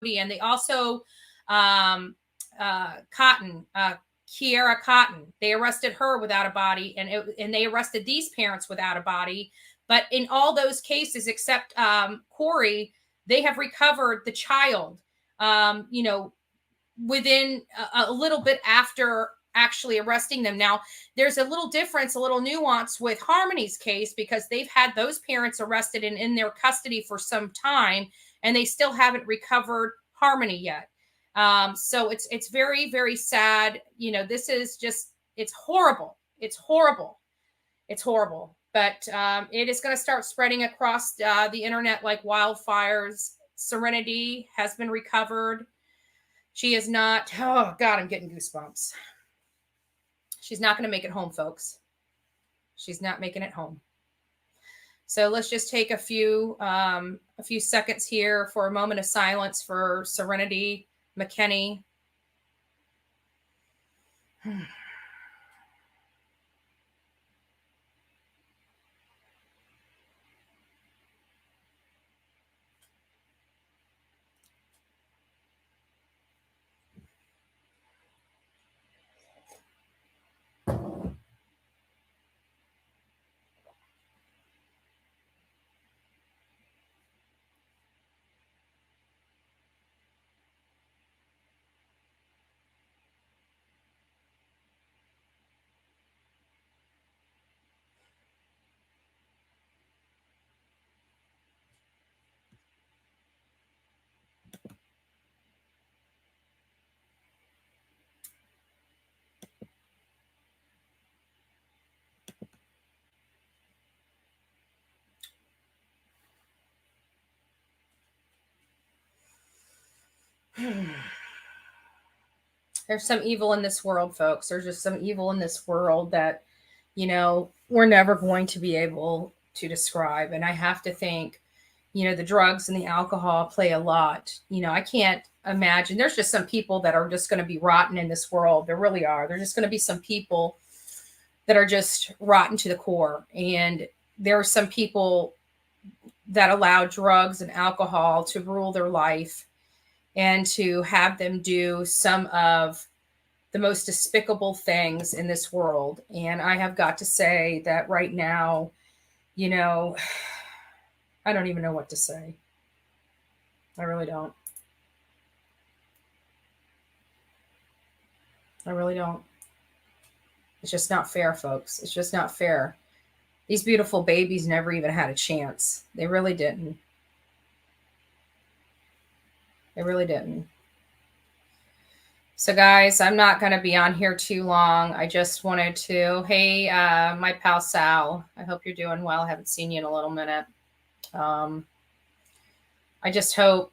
and they also um, Cotton, Kiera Cotton. They arrested her without a body, and they arrested these parents without a body. But in all those cases, except Corey, they have recovered the child. You know, within a little bit after actually arresting them. Now, there's a little difference, a little nuance with Harmony's case because they've had those parents arrested and in their custody for some time, and they still haven't recovered Harmony yet. So it's very, very sad. You know, this is just, it's horrible. It's horrible. It's horrible. But it is going to start spreading across the internet like wildfires. Serenity has been recovered. She is not, oh God, I'm getting goosebumps. She's not going to make it home, folks. She's not making it home. So let's just take a few seconds here for a moment of silence for Serenity McKinney. There's some evil in this world, folks. There's just some evil in this world that, you know, we're never going to be able to describe. And I have to think, you know, the drugs and the alcohol play a lot. You know, I can't imagine. There's just some people that are just going to be rotten in this world. There really are. There's just going to be some people that are just rotten to the core. And there are some people that allow drugs and alcohol to rule their life and to have them do some of the most despicable things in this world. And I have got to say that right now, you know, I don't even know what to say. I really don't. I really don't. It's just not fair, folks. It's just not fair. These beautiful babies never even had a chance. They really didn't. They really didn't. So, guys, I'm not going to be on here too long. I just wanted to, hey, my pal Sal, I hope you're doing well. I haven't seen you in a little minute. I just hope,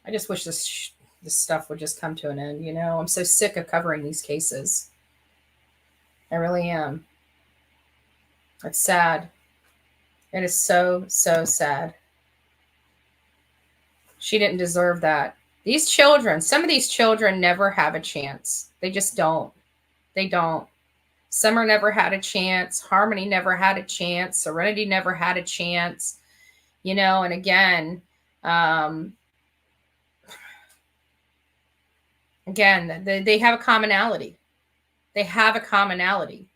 I just wish this stuff would just come to an end. You know, I'm so sick of covering these cases. I really am. It's sad. It is so, so sad. She didn't deserve that. These children, some of these children never have a chance. They just don't. They don't. Summer never had a chance. Harmony never had a chance. Serenity never had a chance. You know, and again, they have a commonality. They have a commonality.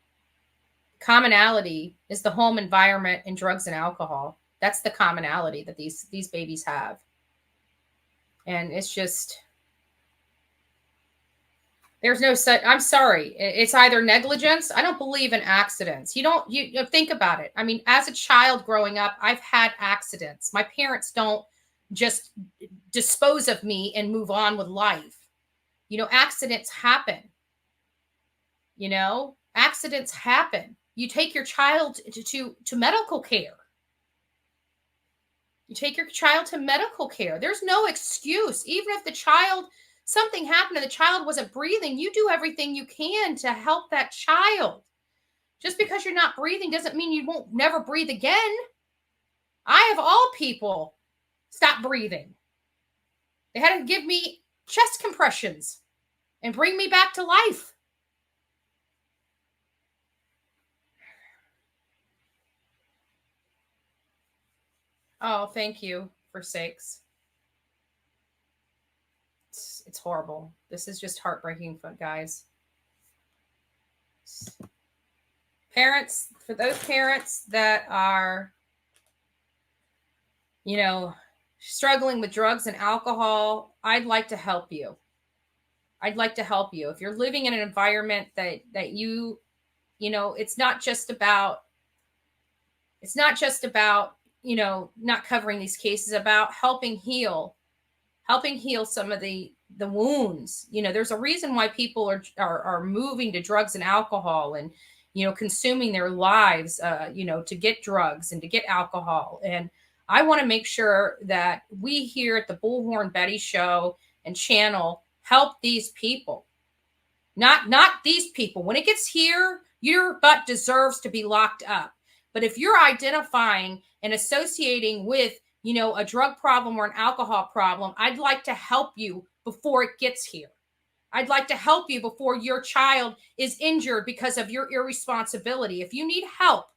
Commonality is the home environment and drugs and alcohol. That's the commonality that these babies have. And it's just, there's no such, I'm sorry. It's either negligence. I don't believe in accidents. You think about it. I mean, as a child growing up, I've had accidents. My parents don't just dispose of me and move on with life. You know, accidents happen. You know, accidents happen. You take your child to medical care. You take your child to medical care. There's no excuse. Even if something happened and the child wasn't breathing, you do everything you can to help that child. Just because you're not breathing doesn't mean you won't never breathe again. I, of all people, stopped breathing. They had to give me chest compressions and bring me back to life. Oh, thank you, for sakes. it's horrible. This is just heartbreaking, guys. Parents, for those parents that are, struggling with drugs and alcohol, I'd like to help you. I'd like to help you. If you're living in an environment that it's not just about not covering these cases, about helping heal some of the wounds. There's a reason why people are moving to drugs and alcohol and, consuming their lives, to get drugs and to get alcohol. And I want to make sure that we here at the Bullhorn Betty Show and channel help these people. Not these people. When it gets here, your butt deserves to be locked up. But if you're identifying and associating with, a drug problem or an alcohol problem, I'd like to help you before it gets here. I'd like to help you before your child is injured because of your irresponsibility. If you need help,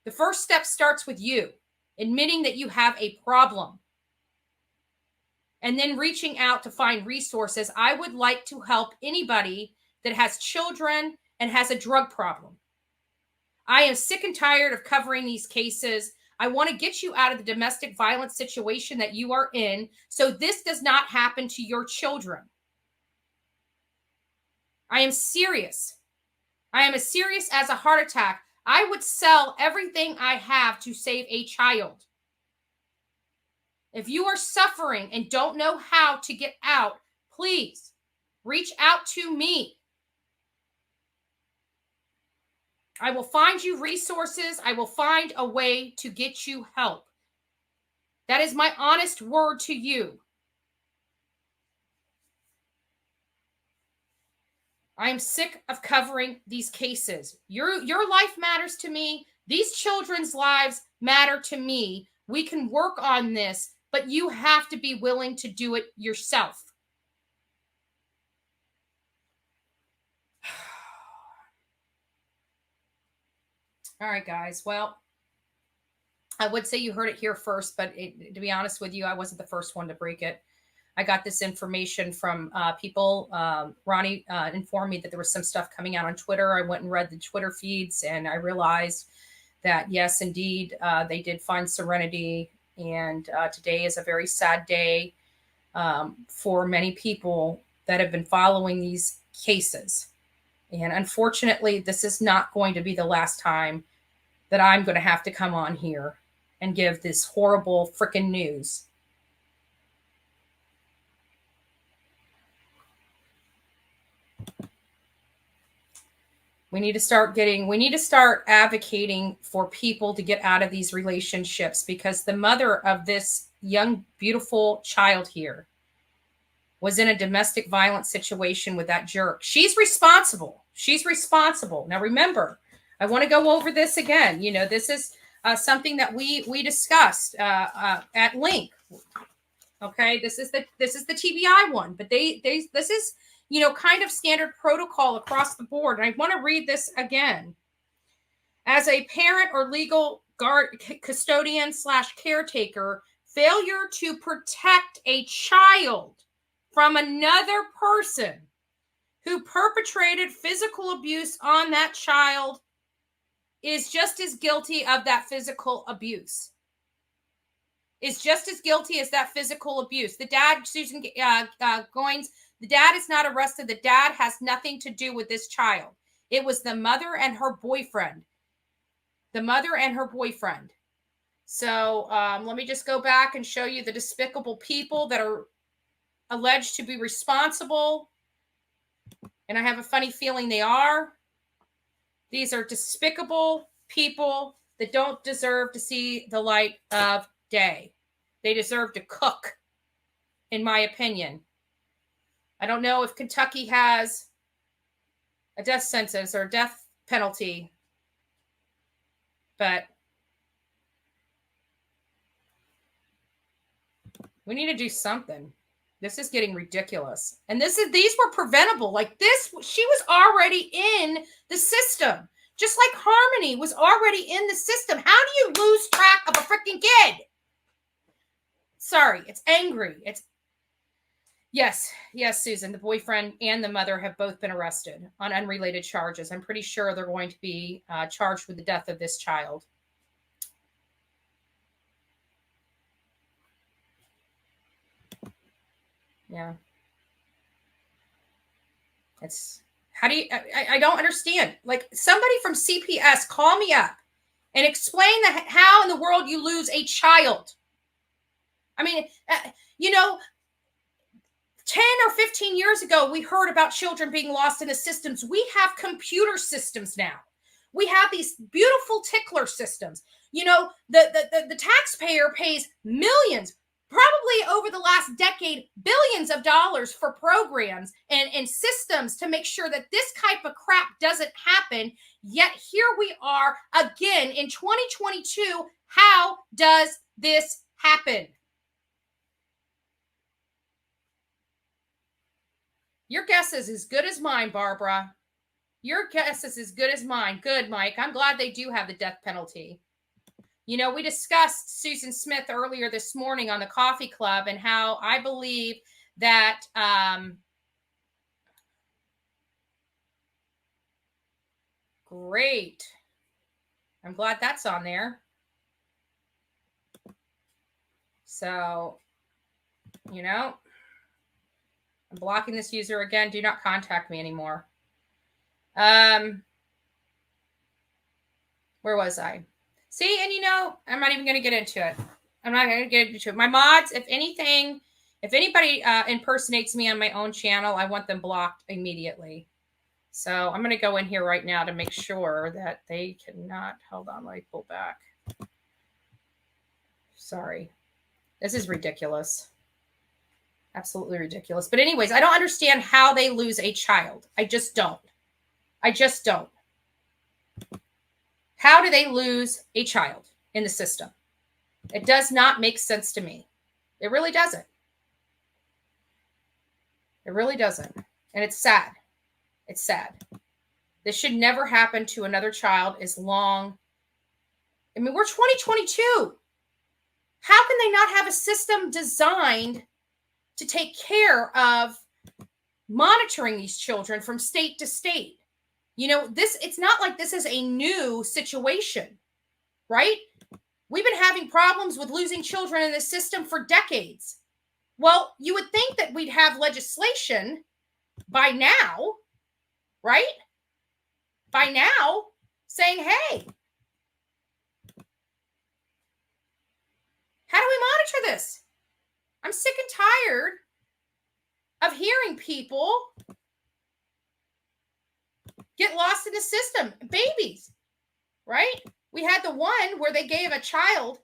the first step starts with you admitting that you have a problem and then reaching out to find resources. I would like to help anybody that has children and has a drug problem. I am sick and tired of covering these cases. I want to get you out of the domestic violence situation that you are in so this does not happen to your children. I am serious. I am as serious as a heart attack. I would sell everything I have to save a child. If you are suffering and don't know how to get out, please reach out to me. I will find you resources. I will find a way to get you help. That is my honest word to you. I am sick of covering these cases. Your life matters to me. These children's lives matter to me. We can work on this, but you have to be willing to do it yourself. All right, guys. Well, I would say you heard it here first, but to be honest with you, I wasn't the first one to break it. I got this information from people. Ronnie informed me that there was some stuff coming out on Twitter. I went and read the Twitter feeds, and I realized that, yes, indeed, they did find serenity. And today is a very sad day for many people that have been following these cases. And unfortunately, this is not going to be the last time that I'm going to have to come on here and give this horrible freaking news. We need to start advocating for people to get out of these relationships, because the mother of this young, beautiful child here was in a domestic violence situation with that jerk. She's responsible. Now, remember, I want to go over this again. This is something that we discussed at length. Okay, this is the TBI one, but this is kind of standard protocol across the board. And I want to read this again. As a parent or legal custodian / caretaker, failure to protect a child from another person who perpetrated physical abuse on that child is just as guilty of that physical abuse. Is just as guilty as that physical abuse. The dad, Susan Goins, the dad is not arrested. The dad has nothing to do with this child. It was the mother and her boyfriend. So let me just go back and show you the despicable people that are alleged to be responsible. And I have a funny feeling they are. These are despicable people that don't deserve to see the light of day. They deserve to cook, in my opinion. I don't know if Kentucky has a death sentence or a death penalty, but we need to do something. This is getting ridiculous. And these were preventable. Like this, she was already in the system. Just like Harmony was already in the system. How do you lose track of a freaking kid? Sorry, it's angry. Yes, yes, Susan. The boyfriend and the mother have both been arrested on unrelated charges. I'm pretty sure they're going to be charged with the death of this child. Yeah. It's how do you? I don't understand. Like somebody from CPS, call me up and explain how in the world you lose a child. I mean, you know, 10 or 15 years ago, we heard about children being lost in the systems. We have computer systems now. We have these beautiful tickler systems. You know, the taxpayer pays millions, probably over the last decade, billions of dollars for programs and systems to make sure that this type of crap doesn't happen. Yet here we are again in 2022. How does this happen? Your guess is as good as mine, Barbara. Your guess is as good as mine. Good, Mike. I'm glad they do have the death penalty. You know, we discussed Susan Smith earlier this morning on the Coffee Club and how I believe that great. I'm glad that's on there. So, you know, I'm blocking this user again. Do not contact me anymore. Where was I? See, and you know, I'm not even going to get into it. I'm not going to get into it. My mods, if anything, if anybody impersonates me on my own channel, I want them blocked immediately. So I'm going to go in here right now to make sure that they cannot. Hold on, let me pull back. Sorry. This is ridiculous. Absolutely ridiculous. But anyways, I don't understand how they lose a child. I just don't. I just don't. How do they lose a child in the system? It does not make sense to me. It really doesn't. It really doesn't. And it's sad. It's sad. This should never happen to another child as long. I mean, we're 2022. How can they not have a system designed to take care of monitoring these children from state to state? You know, it's not like this is a new situation, right? We've been having problems with losing children in the system for decades. Well, you would think that we'd have legislation by now, right? By now, saying, hey, how do we monitor this? I'm sick and tired of hearing people get lost in the system. Babies, right? We had the one where they gave a child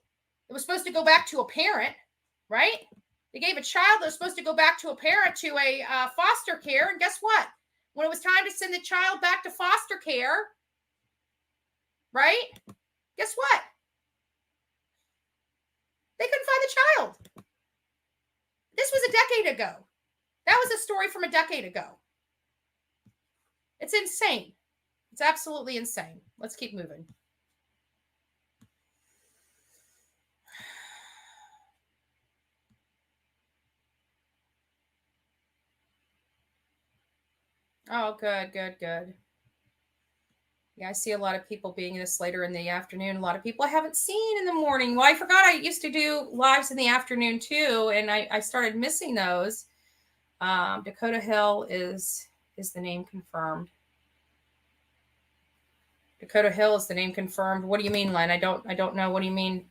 that was supposed to go back to a parent, right? They gave a child that was supposed to go back to a parent to a foster care. And guess what? When it was time to send the child back to foster care, right? Guess what? They couldn't find the child. This was a decade ago. That was a story from a decade ago. It's insane. It's absolutely insane. Let's keep moving. Oh, good. Yeah, I see a lot of people being this later in the afternoon. A lot of people I haven't seen in the morning. Well, I forgot I used to do lives in the afternoon too, and I started missing those. Dakota Hill is the name confirmed. Dakota Hill is the name confirmed. What do you mean, Len? I don't know. What do you mean?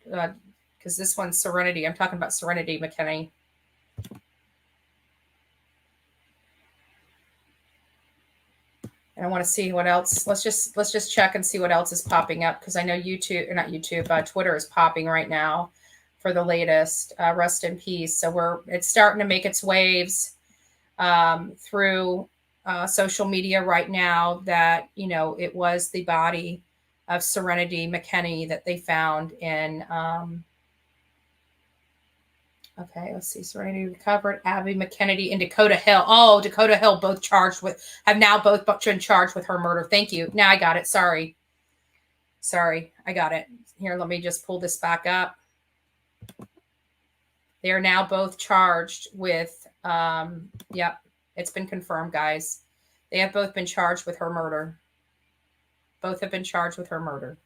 Because this one's Serenity. I'm talking about Serenity McKinney. And I want to see what else. Let's just check and see what else is popping up, because I know Twitter is popping right now for the latest. Rest in peace. So it's starting to make its waves through social media right now that, you know, it was the body of Serenity McKinney that they found in okay, let's see. Serenity recovered. Abby McKennedy and Dakota Hill. Oh, Dakota Hill have now both been charged with her murder. Thank you. Now I got it. Sorry, I got it. Here, let me just pull this back up. They are now both charged with Yep, it's been confirmed, guys. They have both been charged with her murder. Both have been charged with her murder.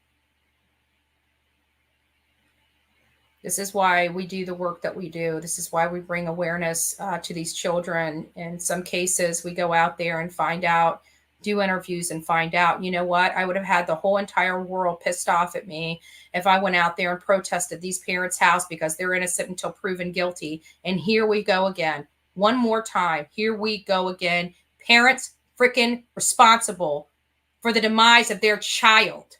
This is why we do the work that we do. This is why we bring awareness to these children. In some cases, we go out there and find out, do interviews and find out, you know what? I would have had the whole entire world pissed off at me if I went out there and protested these parents' house because they're innocent until proven guilty. And here we go again. One more time. Here we go again. Parents freaking responsible for the demise of their child.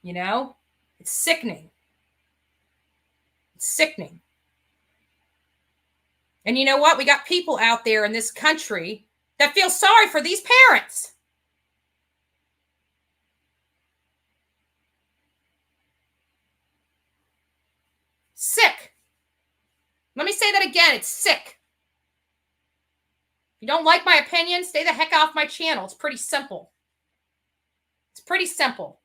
You know, it's sickening. It's sickening. And you know what? We got people out there in this country that feel sorry for these parents. Sick. Let me say that again. It's sick. If you don't like my opinion, stay the heck off my channel. It's pretty simple. It's pretty simple.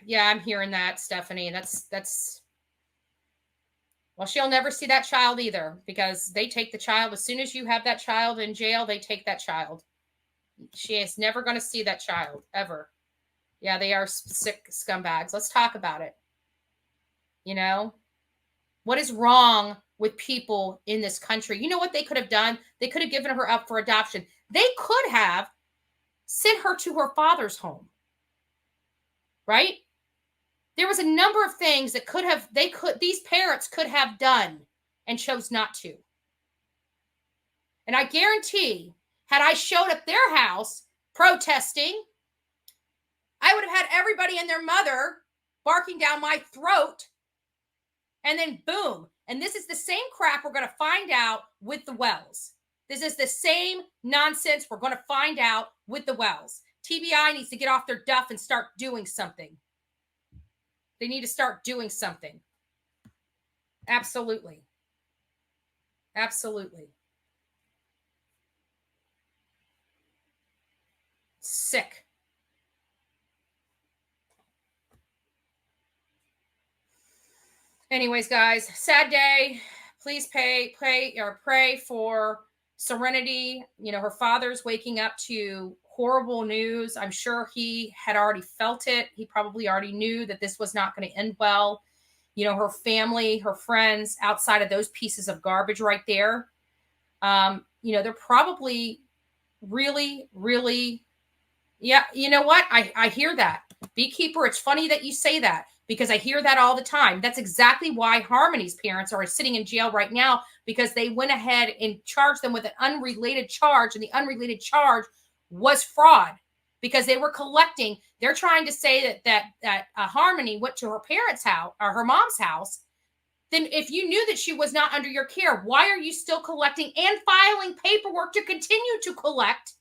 Yeah, I'm hearing that, Stephanie. That's well, she'll never see that child either because they take the child. As soon as you have that child in jail, they take that child. She is never going to see that child ever. Yeah, they are sick scumbags. Let's talk about it. You know, what is wrong with people in this country? You know what they could have done? They could have given her up for adoption. They could have sent her to her father's home. Right? There was a number of things that these parents could have done and chose not to. And I guarantee, had I showed up their house protesting, I would have had everybody and their mother barking down my throat. And then boom. And this is the same crap we're going to find out with the Wells. This is the same nonsense we're going to find out with the Wells. TBI needs to get off their duff and start doing something. They need to start doing something. Absolutely. Absolutely. Sick. Anyways, guys, sad day. Please pray for Serenity. You know, her father's waking up to horrible news. I'm sure he had already felt it. He probably already knew that this was not going to end well. You know, her family, her friends, outside of those pieces of garbage right there, you know, they're probably really, really, yeah, you know what? I hear that. Beekeeper, it's funny that you say that because I hear that all the time. That's exactly why Harmony's parents are sitting in jail right now, because they went ahead and charged them with an unrelated charge, and the unrelated charge was fraud because they were collecting. They're trying to say that Harmony went to her parents' house or her mom's house. Then if you knew that she was not under your care, why are you still collecting and filing paperwork to continue to collect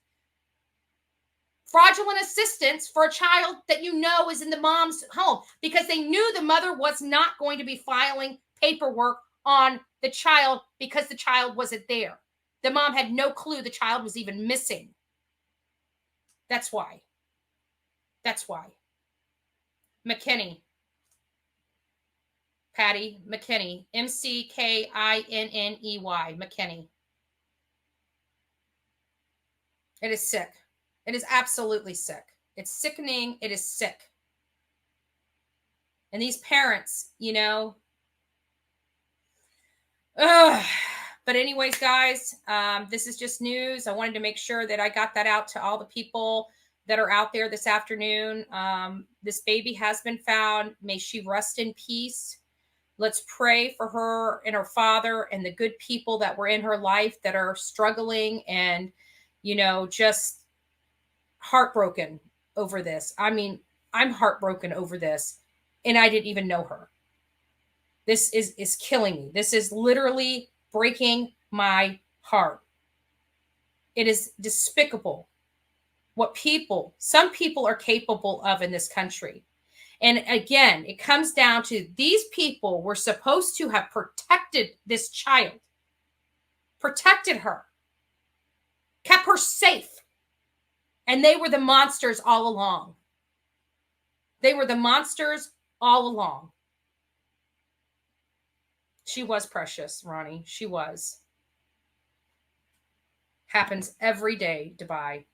fraudulent assistance for a child that you know is in the mom's home? Because they knew the mother was not going to be filing paperwork on the child because the child wasn't there. The mom had no clue the child was even missing. That's why. That's why. McKinney. Patty McKinney. McKinney. McKinney. It is sick. It is absolutely sick. It's sickening. It is sick. And these parents, you know. But anyways, guys, this is just news. I wanted to make sure that I got that out to all the people that are out there this afternoon. This baby has been found. May she rest in peace. Let's pray for her and her father and the good people that were in her life that are struggling and, you know, just heartbroken over this. I mean, I'm heartbroken over this, and I didn't even know her. This is killing me. This is literally breaking my heart. It is despicable what some people are capable of in this country. And again, it comes down to these people were supposed to have protected this child, protected her, kept her safe. And they were the monsters all along. They were the monsters all along. She was precious, Ronnie. She was. Happens every day, Dubai.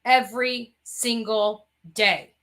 Every single day.